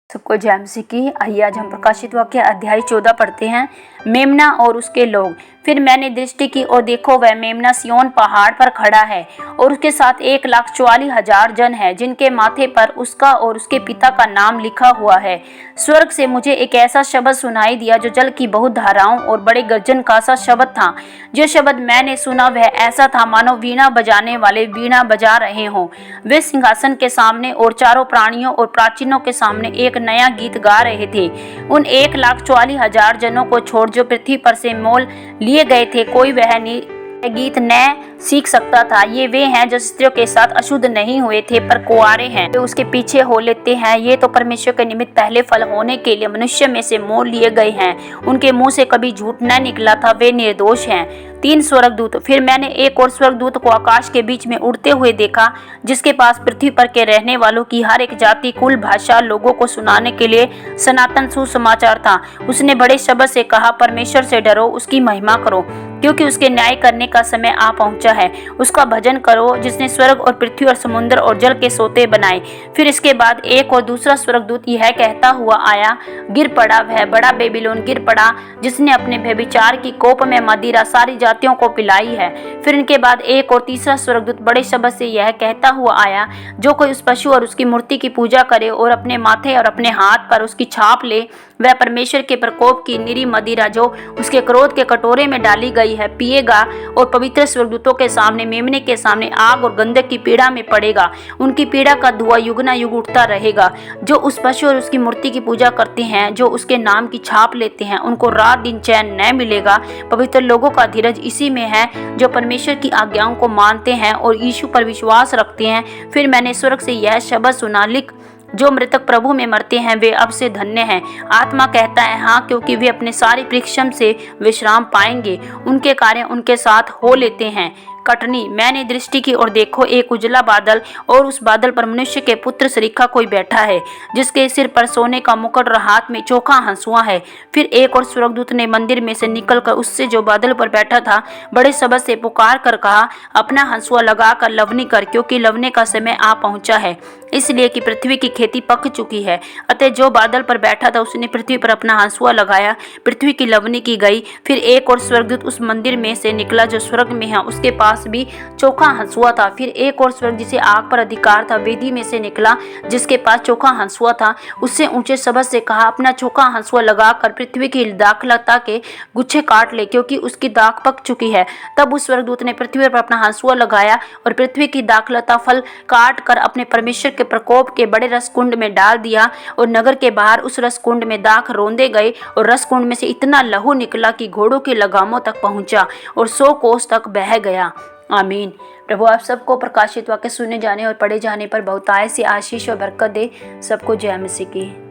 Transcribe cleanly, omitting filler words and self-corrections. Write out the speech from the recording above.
सबको जय मसीह की। आइए आज हम प्रकाशित वाक्य अध्याय 14 पढ़ते हैं। मेमना और उसके लोग। फिर मैंने दृष्टि की और देखो, वह मेमना सिय्योन पहाड़ पर खड़ा है और उसके साथ 1,44,000 जन है, जिनके माथे पर उसका और उसके पिता का नाम लिखा हुआ है। स्वर्ग से मुझे एक ऐसा शब्द सुनाई दिया जो जल की बहुत धाराओं और बड़े गर्जन का सा शब्द था। जो शब्द मैंने सुना वह ऐसा था मानो वीणा बजाने वाले वीणा बजा रहे हों। वे सिंहासन के सामने और चारों प्राणियों और प्राचीनों के सामने एक नया गीत गा रहे थे। उन 1,44,000 जनों को छोड़ जो पृथ्वी पर से मोल लिए गए थे, कोई वह गीत न सीख सकता था। ये वे हैं जो स्त्रियों के साथ अशुद्ध नहीं हुए थे पर कुंवारे हैं, वे उसके पीछे हो लेते हैं। ये तो परमेश्वर के निमित्त पहले फल होने के लिए मनुष्य में से मोल लिए गए हैं। उनके मुंह से कभी झूठ न निकला था, वे निर्दोष हैं। 3 स्वर्गदूत। फिर मैंने एक और स्वर्गदूत को आकाश के बीच में उड़ते हुए देखा, जिसके पास पृथ्वी पर के रहने वालों की हर एक जाति, कुल, भाषा लोगों को सुनाने के लिए सनातन सुसमाचार था। उसने बड़े शब्द से कहा, परमेश्वर से डरो, उसकी महिमा करो, क्योंकि उसके न्याय करने का समय आ पहुंचा है। उसका भजन करो, जिसने स्वर्ग और पृथ्वी और समुद्र और जल के सोते बनाए। फिर इसके बाद एक और दूसरा स्वर्गदूत यह कहता हुआ आया, गिर पड़ा वह बड़ा बेबीलोन, गिर पड़ा, जिसने अपने व्यभिचार की कोप में मदिरा सारी जातियों को पिलाई है। फिर इनके बाद एक और तीसरा स्वर्गदूत बड़े शब्द से यह कहता हुआ आया, जो कोई उस पशु और उसकी मूर्ति की पूजा करे और अपने माथे और अपने हाथ पर उसकी छाप ले, वह परमेश्वर के प्रकोप की निरी मदिरा जो उसके क्रोध के कटोरे में डाली गई है पिएगा और पवित्र स्वर्गदूतों के सामने, मेमने के सामने आग और गंधक की पीड़ा में पड़ेगा। उनकी पीड़ा का धुआं युग न युग उठता रहेगा। जो उस पशु और उसकी मूर्ति की पूजा करते हैं, जो उसके नाम की छाप लेते हैं, उनको रात दिन चैन न मिलेगा। पवित्र लोगों का धीरज इसी में है जो परमेश्वर की आज्ञाओं को मानते हैं और यीशु पर विश्वास रखते हैं। फिर मैंने स्वर्ग से यह शब्द सुना, लिख, जो मृतक प्रभु में मरते हैं वे अब से धन्य हैं। आत्मा कहता है हाँ, क्योंकि वे अपने सारे परिश्रम से विश्राम पाएंगे। उनके कार्य उनके साथ हो लेते हैं। कटनी। मैंने दृष्टि की और देखो, एक उजला बादल, और उस बादल पर मनुष्य के पुत्र सरीखा कोई बैठा है, जिसके सिर पर सोने का मुकुट और हाथ में चोखा हंसुआ है। फिर एक और स्वर्गदूत ने मंदिर में से निकलकर उससे जो बादल पर बैठा था बड़े शब्द से पुकार कर कहा, अपना हंसुआ लगाकर लवनी कर, क्योंकि लवने का समय आ पहुंचा है, इसलिए कि पृथ्वी की खेती पक चुकी है। अतः जो बादल पर बैठा था उसने पृथ्वी पर अपना हंसुआ लगाया, पृथ्वी की लवनी की गई। फिर एक और स्वर्गदूत उस मंदिर में से निकला जो स्वर्ग में है, उसके पास भी चोखा हंसुआ था। फिर एक और स्वर्ग जिसे आग पर अधिकार था वेदी में से निकला, जिसके पास चोखा हंसुआ था। उससे ऊंचे शब्द से कहा, अपना चोखा हंसुआ लगाकर पृथ्वी की दाखलता के गुच्छे काट ले, क्योंकि उसकी दाख पक चुकी है। तब उस स्वर्गदूत ने पृथ्वी पर अपना हंसुआ लगाया और पृथ्वी की दाखलता फल काट कर अपने परमेश्वर के प्रकोप के बड़े रसकुंड में डाल दिया, और नगर के बाहर उस रसकुंड में दाख रोंदे गए, और रसकुंड में से इतना लहू निकला कि घोड़ों के लगामों तक पहुंचा और 100 कोस तक बह गया। आमीन। प्रभु आप सबको प्रकाशित वाक्य सुने जाने और पढ़े जाने पर बहुतायत से आशीष और बरकत दे। सबको जय मसीह की।